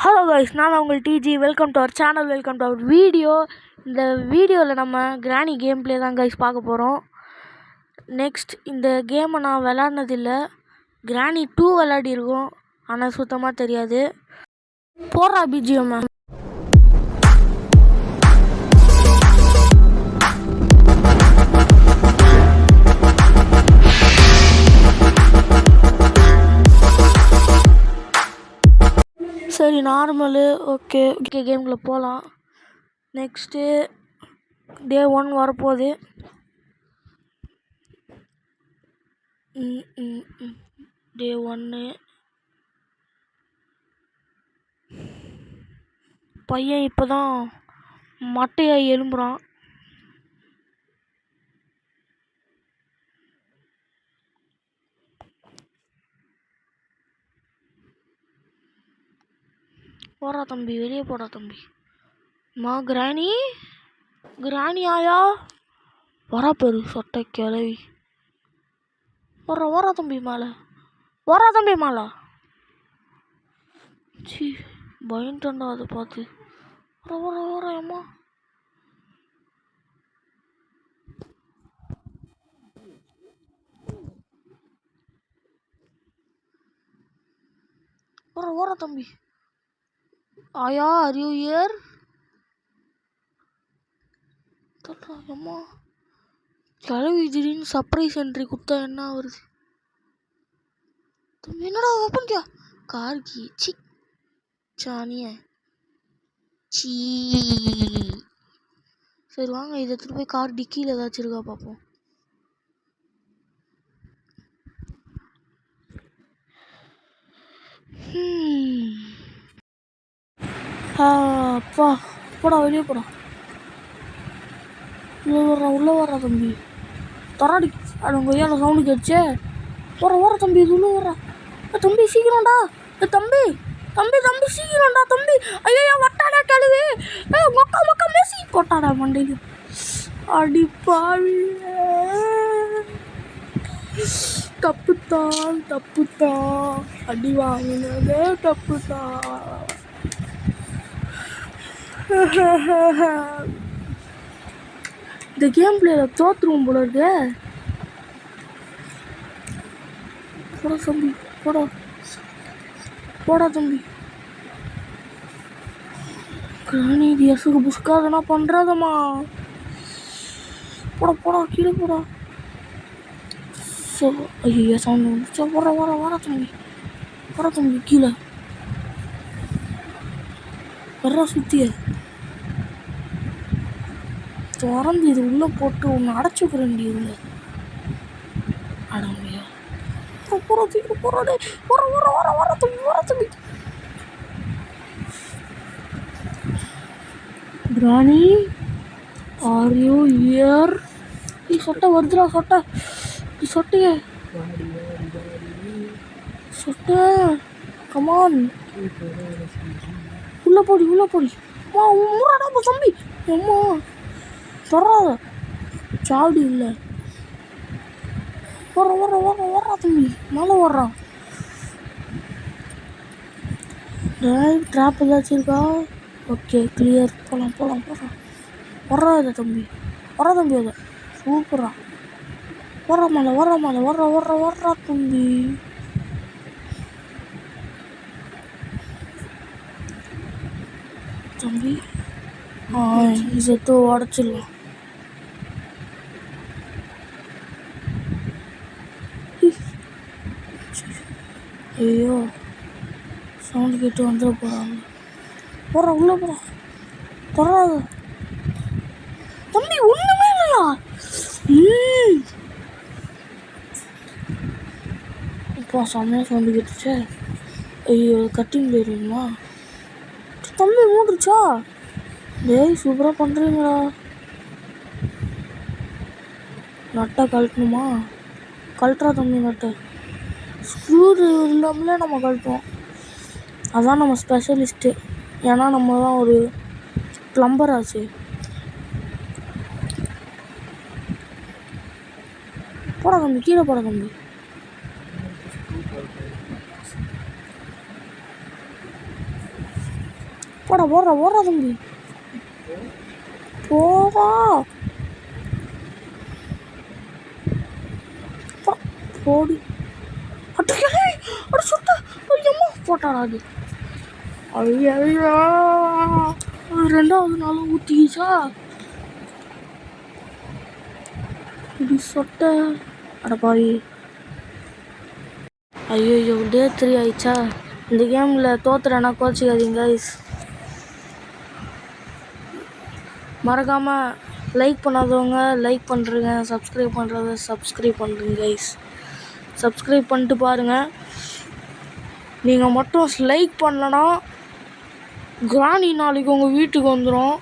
Hello guys, நான் உங்கள் டிஜி. Welcome to our channel, welcome to our video. இந்த வீடியோவில் நம்ம கிராணி கேம் பிளே தான் கைஸ் பார்க்க போகிறோம். நெக்ஸ்ட், இந்த கேமை நான் விளாட்னதில்லை. கிராணி 2 விளாடிருக்கோம், ஆனால் சுத்தமாக தெரியாது. போடுறா பிஜிஎம். சரி, நார்மலு. ஓகே, கேமுக்குள்ளே போகலாம். நெக்ஸ்ட்டு டே 1 வரப்போகுது. டே 1 பையன் இப்போ தான் மட்டையாகி எழும்புறான். போடா தம்பி, வெளியே போடா தம்பி. கிராணி ஆயா வரா பேரு சொட்டை கிளவி. வரா தம்பி மேலே. சி, பயன்டா அதை பார்த்து. வர அம்மா. வர தம்பி. ஆயா, ஆர் யூ ஹியர்? அம்மா, கிளவி திடீர்னு சர்ப்ரைஸ் என்ட்ரி குத்தா என்ன வருது? தம்பி என்னடா ஓப்பன் கியா கார் கி? சி சானிய சீ. சரி வாங்க, இதை எடுத்துட்டு போய் கார் டிக்கியில் ஏதாச்சும் இருக்கா பார்ப்போம். அப்பா, போடா வெளியே போடா. உள்ள வர்றா தம்பி. தராடி அவங்க ஏன் சவுண்டு கேட்டுச்சே. வர தம்பி, இது உள்ள வர்றா. தம்பி சீக்கிரம்டா. தம்பி சீக்கிரம்டா தம்பி. ஐயோ வட்டாடா கழுவு. மொக்கா மேசி கொட்டாடா மண்டையில. அடி பாவி. தப்புத்தான் அடி வாங்கினதே தப்புத்தான். இந்த கேம் பிளேல தோத்துருவோம் போல இருக்கு. போடா தம்பி, போடா தம்பி. கிராணி எசுக்கு புஷ்காதனா பண்றாதம்மா. போடா கீழே போடா. ஐயோ சவுண்ட் வந்துச்சு. வர தம்பி கீழே வர்ற சுத்திய திறந்து இது உள்ள போட்டு ஒன்று அடைச்சுக்கிறேன். உள்ள அடமையா போறாடே. வர தம்பி. கிராணி, ஆர் யூ ஹியர்? சொட்டை வருதுடா. சொட்டையே கமான். உள்ள போடி. மூறாடா தம்பி. அம்மா தொடராத சாவடி இல்லை. வர்றா தம்பி, மேலே வர்றான். ட்ராப் ஏதாச்சும் இருக்கா? Okay, clear. போகலாம். வர்றா தம்பி அதை சூப்பரா. வர்றா தம்பி. இதை உடச்சிடலாம். ஐயோ சவுண்டு கேட்டு வந்துட போகிறாங்க. உள்ள போறாத தம்பி. ஒண்ணுமே இல்லையா? இப்போ செம்மையா சவுண்டு கேட்டுச்சே. ஐயோ கட்டிங் போயிருமா தம்பி? மூடுச்சா? டேய் சூப்பராக பண்ணுறீங்களா? நட்டை கழட்டணுமா? கழட்டுறா தம்பி நட்டை. ஸ்க்ரூ டிரைவர் இல்லாமலே நம்ம கழட்டுவோம். அதான் நம்ம ஸ்பெஷலிஸ்ட்டு. ஏன்னா நம்ம தான் ஒரு ப்ளம்பர் ஆச்சு. போடா தம்பி, கீழே போடா தம்பி. போடா ஓடுறா தம்பி போடா போடி அட சுட்ட ஐயம்மா போட்டாடா அது ஐயா ரெண்டாவது நாளும் ஊற்றிச்சா இப்படி சொட்ட அடப்பாவி ஐயோ டே 3 ஆயிடுச்சா இந்த கேமில் தோத்துறேன்னா கோச்சிக்காதீங்க கைஸ் மறக்காமல் லைக் பண்ணாதவங்க லைக் பண்ணுறேங்க சப்ஸ்கிரைப் பண்ணுறத சப்ஸ்கிரைப் பண்ணுறேங்க கைஸ் சப்ஸ்கிரைப் பண்ணிட்டு பாருங்கள் நீங்கள் மட்டும் லைக் பண்ணலன்னா கிராணி நாளைக்கு உங்கள் வீட்டுக்கு வந்துடும்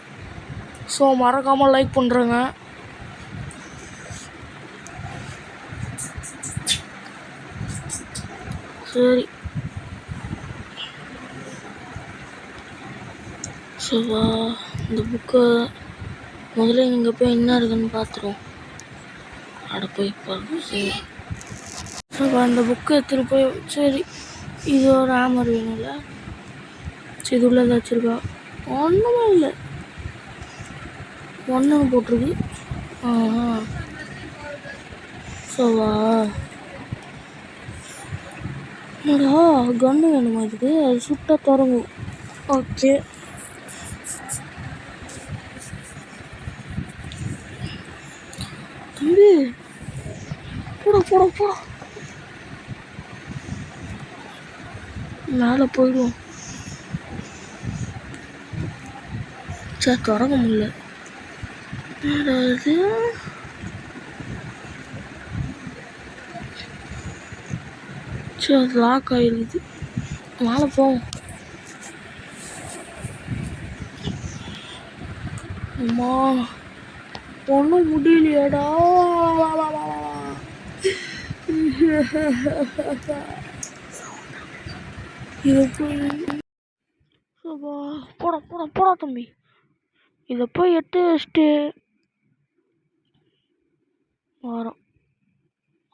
ஸோ மறக்காமல் லைக் பண்ணுறேங்க சரி சோவா இந்த புக்கை முதல்ல இங்கே போய் என்ன இருக்குன்னு பார்த்துருவோம் அட போய் சரி சோவா இந்த புக்கை எடுத்துகிட்டு போய் சரி இது ஒரு ஆமர் வேணும்ல சரி இது உள்ள ஏதாச்சும் இருக்கா ஒன்றுமே இல்லை ஒன்று போட்டிருக்கு சோவா என்னடா கன்று வேணுமா இதுக்கு அது சுட்டாக தொடங்கும் ஓகே தம்பி போட மேலே போயிடுவோம் சரி தொடங்க முடியல இது சரி அது லாக் ஆகிருக்குது மேலே போவோம் அம்மா ஒன்றும் முடியலையாடா இதை போய் போடா தம்பி இதை போய் எடுத்து வச்சுட்டு வரோம்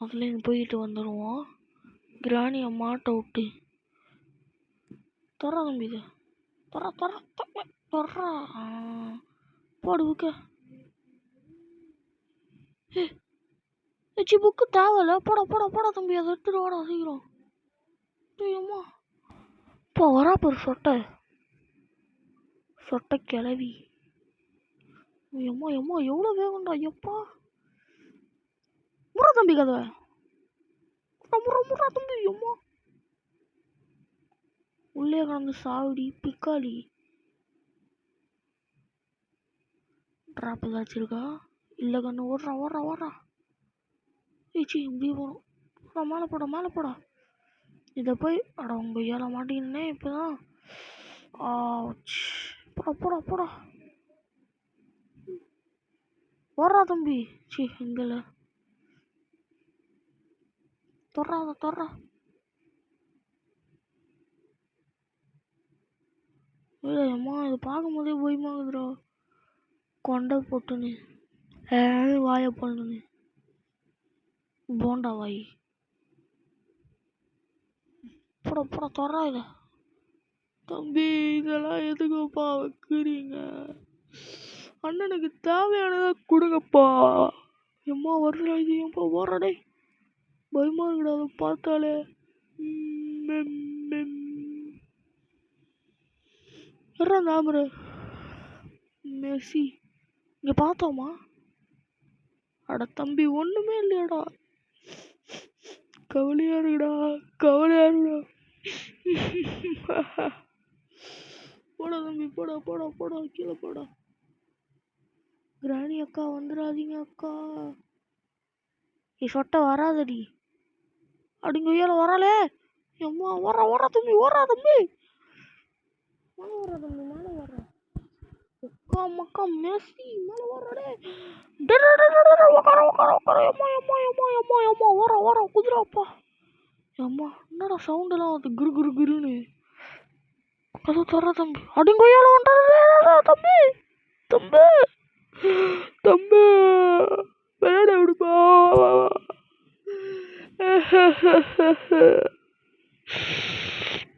அதுலேருந்து போயிட்டு வந்துடுவோம் கிராணியை மாட்டை விட்டு தொறா தம்பி இதை தொறா போடு புக்க ஏச்சி புக்கு தேவையில்ல போடா தம்பி அதை எடுத்துட்டு வாடா சீக்கிரம் அம்மா இப்போ வரா பாரு சொட்டை கிளவி எம்மா எவ்வளோ வேகண்டா ஐயப்பா முறா தம்பி கதை முறா தம்பி அம்மா உள்ளே கடந்து சாவடி பிக்காளி ட்ராப் ஏதாச்சும் இருக்கா இல்லை கண்ணு ஓடுறா ஏச்சி இப்படியே போகணும் மேலே போடா இதை போய் அட உங்க ஏழை மாட்டேங்கன்னே இப்போதான் போடா ஓடுறா தம்பி எங்கல தொறா அம்மா இது பார்க்கும் போதே போய்மாகுதுரா கொண்டை போட்டுன்னு வாயை பண்ணுன்னு போண்டா வாய் போட தொறா இத தம்பி இதெல்லாம் எதுக்குப்பா வைக்கிறீங்க அண்ணனுக்கு தேவையானதை கொடுங்கப்பா எம்மா வருடா இது ஏன்ப்பா ஓடுறடே பயமா இருக்குடா அதை பார்த்தாலே நாமரு மெர்சி இங்கே பார்த்தோமா அட தம்பி ஒன்றுமே இல்லையாடா கவலையா இருக்குடா போடா தம்பி போடா கீழே போடா கிராணி அக்கா வந்துடாதீங்க அக்கா சொட்டை வராதடி அப்படிங்க ஐயால வராளே அம்மா ஓடுறா தம்பி மேலே வர்ற மக்கா மெர்சி மேலே வர்றடே ஓடுறா குதிராப்பா அம்மா என்னடா சவுண்டெல்லாம் வந்து குருன்னு அது தர தம்பி அடிங்கொய்யால வந்துடுறா தம்பி விளையாட விடுப்பா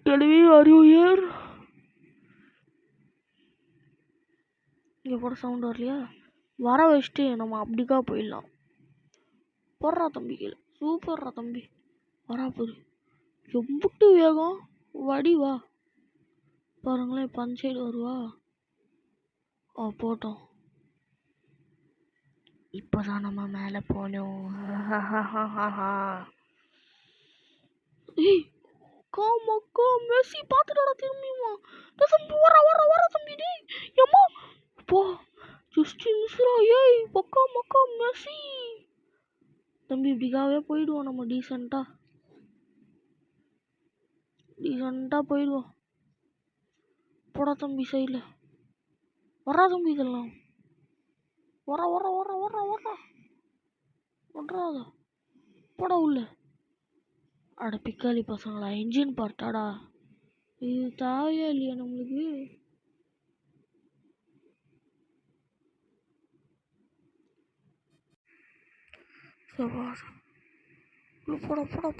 கழுவி அறிவுயர் இங்கே போட சவுண்ட் வரலையா? வர வச்சுட்டு நம்ம அப்படிக்கா போயிடலாம். போடுறா தம்பி கீழே. சூப்பர்ரா தம்பி. வரா போது எம்புட்டு வேகம். வடி வா. பாருங்களேன் இப்போ அந்த சைடு வருவா. போட்டோம். இப்போதான் நம்ம மேலே போனோம். மக்கா மெஸ்ஸி பார்த்துட்டா திரும்பியுமா? தம்பி வர தம்பி. டேய் ஏம்மா போ. ஜஸ்ட் மிஸ்ரா. ஏய் மக்கா மெஸ்ஸி. தம்பி இப்படிக்காவே போயிடுவோம் நம்ம. டீசெண்டாக போயிடுவோம். போடா தம்பி சைடில். வரா தம்பி இதெல்லாம். வர ஒன்றாத போடா உள்ள. அட பிக்காளி பசங்களா, என்ஜின் பார்ட்டாடா இது. தேவையா இல்லையா நம்மளுக்கு?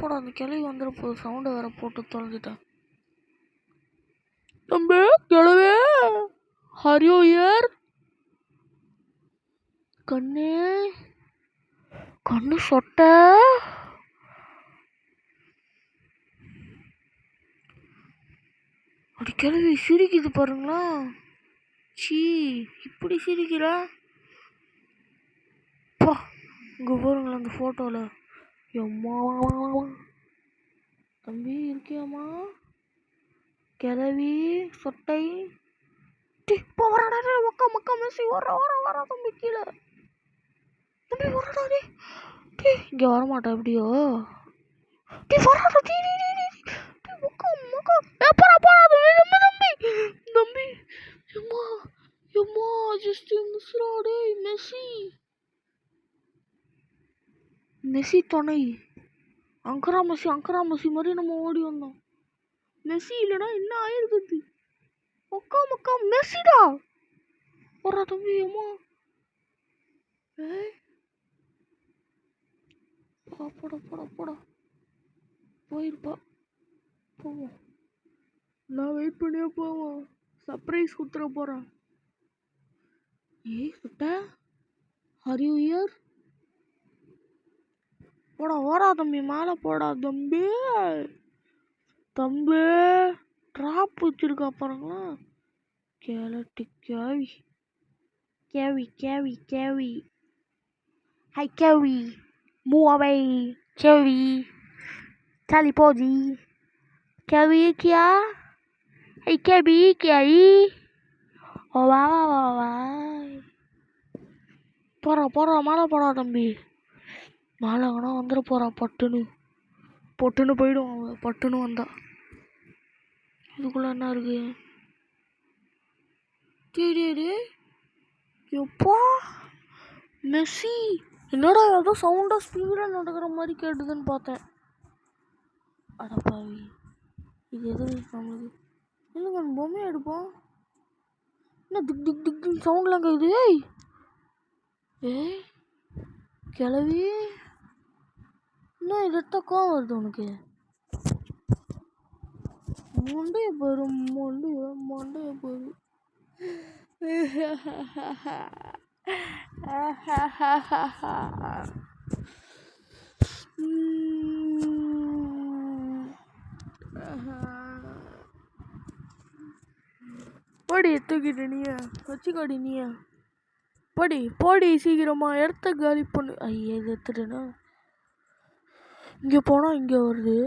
போடா அந்த கிளவி வந்துட போகுது. சவுண்டை வேற போட்டு தொலைஞ்சிட்டேன். தம்பி கிளவே ஹரியோ இயர். கண்ணு சொட்ட. அப்படி கிளவி சிரிக்குது பாருங்களா. சீ இப்படி சிரிக்கிறா. பா இங்கே பாருங்களா அந்த ஃபோட்டோவில். எம்மா தம்பி இருக்கியாம்மா கிளவி சொட்டை. மக்கா மெஸ்ஸி வர தம்பி கீழே. தம்பி வரடா. டே இங்கே வரமாட்டா எப்படியோ. வரடா. தம்பி எம்மா ஜஸ்ட் மிஸ்ரா. டேய் மெஸ்ஸி துணை. அங்கரா மெஸ்ஸி மாதிரி நம்ம ஓடி வந்தோம். மெஸ்ஸி இல்லைனா என்ன ஆயிருக்குது? மக்கா மெஸ்ஸிடா. வர்றா தம்பி. அம்மா போடா போயிருப்பா. போவோம். நான் வெயிட் பண்ணியே போவோம். சர்ப்ரைஸ் குத்துற போகிறேன். சுட்ட ஹரி இயர். போடா தம்பி மேலே போடா தம்பி. ட்ராப் வச்சிருக்கா பாருங்களா. கேவி. ஹை கேவி மூவ் அவே. கேவி சாலி போஜி. கேவி கியா. ஹை கேவி கியாயி. வா போறா மேலே போடா தம்பி. மேலே வேணா வந்துட போறா. பொட்டுன்னு போயிடும் அவன். பட்டுன்னு வந்தா. இதுக்குள்ள என்ன இருக்கு? எப்பா மெஸ்ஸி. என்னடா ஏதோ சவுண்டாக ஸ்பீடாக நடக்கிற மாதிரி கேட்டுதுன்னு பார்த்தேன். அடப்பாவி இது எது நம்மளுக்கு? இல்லைங்க பொம்மையை எடுப்போம். என்ன திக் சவுண்ட்லாம் கேட்குது. ஏய் கிளவி இன்னும் இதட்ட கோவம் வருது உனக்கு. மொண்டைய பாரு. போடி தூக்கிட்டு நீயா வச்சுக்காடி நீயா. போடி சீக்கிரமா இடத்த காலி பண்ணு. ஐயா இது எடுத்துட்டேன்னா. இங்கே போனால் இங்கே வருது.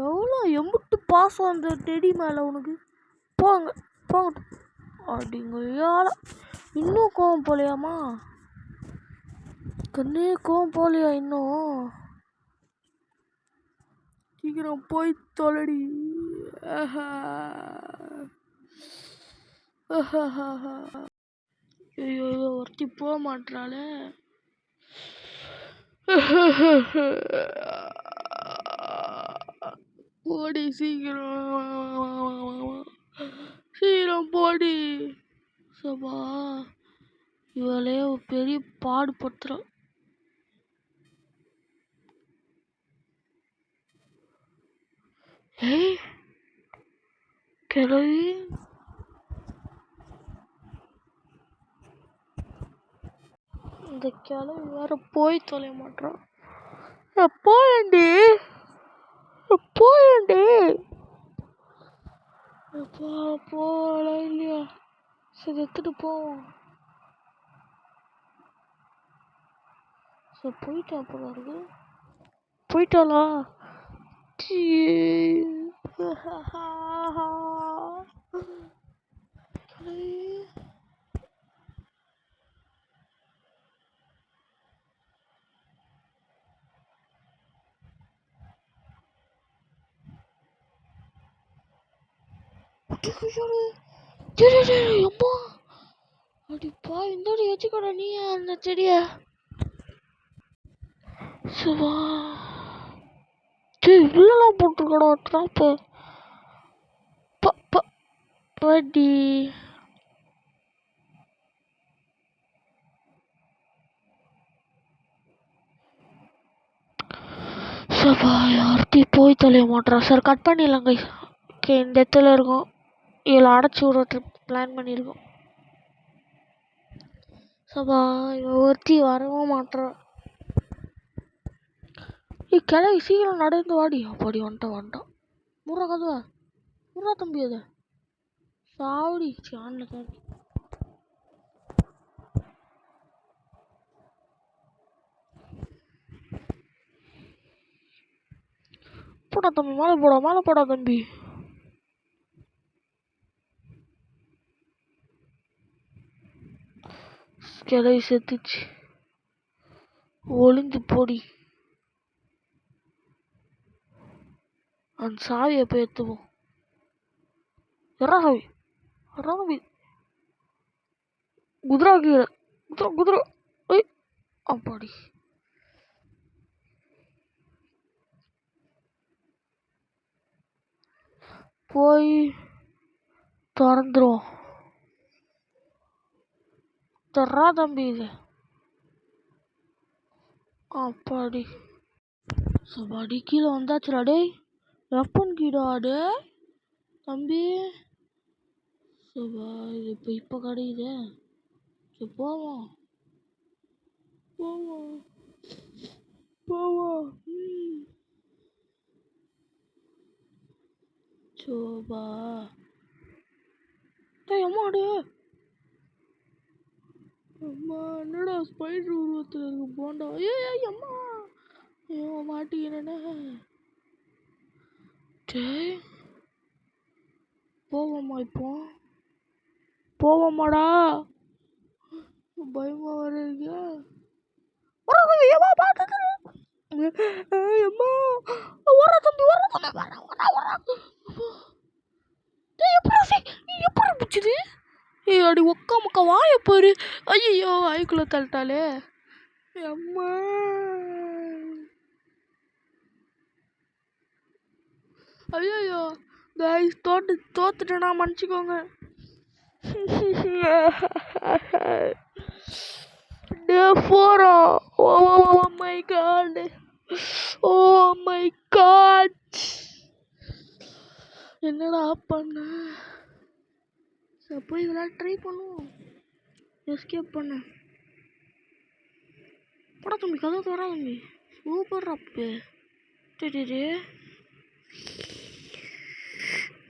எவ்வளோ எம்புட்டு பாசம் அந்த டெடி மேலே உனக்கு. போங்க அப்படிங்க. இன்னும் கோவம் போலையாம்மா? கண்ணே கோவம் போலையா இன்னும்? சீக்கிரம் போய் தொலைடி. ஐயோ ஒருத்தி போக மாட்டாளே. போடி சீக்கிரம் போடி. சபா இவளே ஒரு பெரிய பாடுபடுத்துறான். கிளவி இந்த கிளவி வேற போய் தொலைய மாட்டான். போயண்டி போயண்டி போகல இல்லையா? சரி எடுத்துட்டு போவோம். சரி போயிட்டா போல இருக்கு. போயிட்டாளா? அம்மா அடிப்பா இந்த வச்சுக்கடா நீ அந்த செடிய. சுவா இவ்வளோலாம் போட்டிருக்கடா ட்ராப்பு. படி சபா யார்ட்டி போய் தொலைய மாட்டேறா. சார் கட் பண்ணிடலாங்க. ஓகே இந்த இடத்துல இருக்கும். இதில் அடைச்சி விட ட்ரிப் பிளான் பண்ணியிருக்கோம். சபா இவன் ஒருத்தி வரவும் மாட்டேறா. கிளவி சீக்கிரம் நடந்து வாடி. அப்படி வந்துட்டான். முறா கதுவா முறா தம்பி அதை சாவடி ஆன்ல தான். போடா தம்பி மேலே போடா தம்பி. கிளவி செத்துச்சு. ஒளிஞ்சு போடி. அந்த சாவியை போய் எடுத்துப்போம். சாவி குதிரா கீழே குதிரை அப்பாடி. போய் திறந்துருவோம். தர்றா தம்பி இது. அப்பாடி சபாடி கீழே வந்தாச்சுடா. டே வெப்பன் கீடாடு தம்பி. சபா இது இப்போ கிடைக்குது. சரி போவோம் போவோம் போவோம். சோபா அம்மாடு அம்மா என்னடா ஸ்பைடர் உருவத்தில் இருக்கு போண்டா. அம்மா ஐயோ மாட்டிக்கிறேனே. போவோம்மா இப்போ போவோம்மாடா. பயமா வர இருக்கியா? எப்படி பிடிச்சது? அடி ஒக்கா முக்கா வாய பாரு. ஐயோ வாய்க்குள்ள தள்ளிட்டாலே அம்மா. ஐயோ கைஸ் தோத்துட்டேனா மன்னிச்சுக்கோங்க. Day 4. Oh my god. Oh my god. என்னடா பண்ண? போய் இதெல்லாம் ட்ரை பண்ணுவோம். எஸ்கேப் பண்ண போடா தம்பி. கதை தோறா தம்பி. சூப்பர் ரப்பு.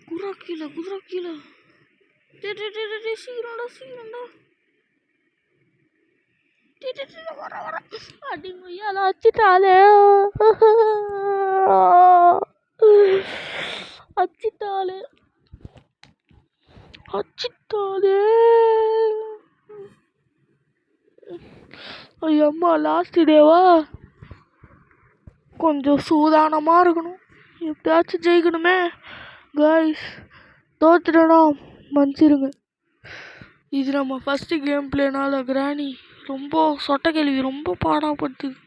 குதிரா கீழே சீக்கிரம்டா. அடிமையால வச்சுட்டாலே ஐயம்மா லாஸ்ட் டேவா. கொஞ்சம் சூதானமாக இருக்கணும். எப்படியாச்சும் ஜெயிக்கணுமே கைஸ். தோத்துட்டோன்னா மன்னிச்சிருங்க. இது நம்ம ஃபஸ்ட்டு கேம் பிளேனால கிராணி ரொம்ப சொட்ட கேள்வி ரொம்ப பாடாப்படுத்துது.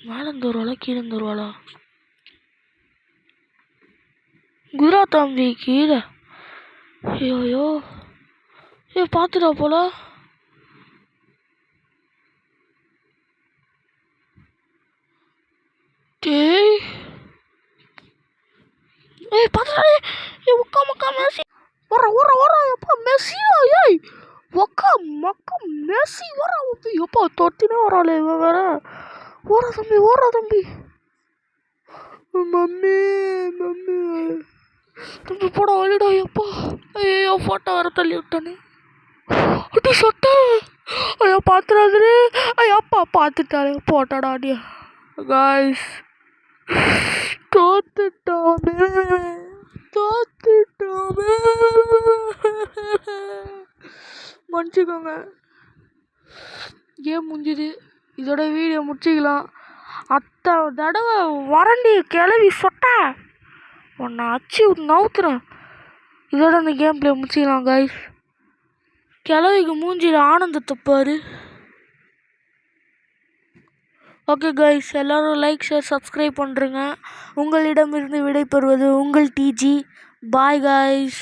மேலே தருவாளா கீழே தருவாளா? குதிரா தம்பி கீழே. ஐயோ பார்த்துட்டா போல. பார்த்துட்டா உட்கா மெஸ்ஸி எப்பா மெஸ்ஸியா ஏய் ஒக்கா மக்கா மெஸ்ஸி வரா எப்பா தொத்தினே வராளே இவன் வேற ஓரா தம்பி மம்மி தம்பி போட வழிடா எப்பா ஐயோ ஃபோட்டோ வர தள்ளி விட்டானே அது சொட்ட ஐயோ பார்த்துடாது ஐயோப்பா பார்த்துட்டாலே போட்டாடா அடியா காய்ஸ் தோத்துட்டோமே மன்னிச்சுக்கோங்க கேம் முடிஞ்சுது இதோட வீடியோ முடிச்சிக்கலாம் அத்தை தடவை வரண்டி கிளவி சொட்ட உன்னை அச்சு நவுத்துறேன் இதோட அந்த கேம் பிளே முடிச்சிக்கலாம் காய்ஸ் கிளவிக்கு மூஞ்சியில் ஆனந்தத்தை பாரு ஓகே கைஸ் எல்லோரும் லைக் ஷேர் சப்ஸ்கிரைப் பண்ணுறேங்க உங்களிடமிருந்து விடைபெறுவது உங்கள் டிஜி பாய் கைஸ்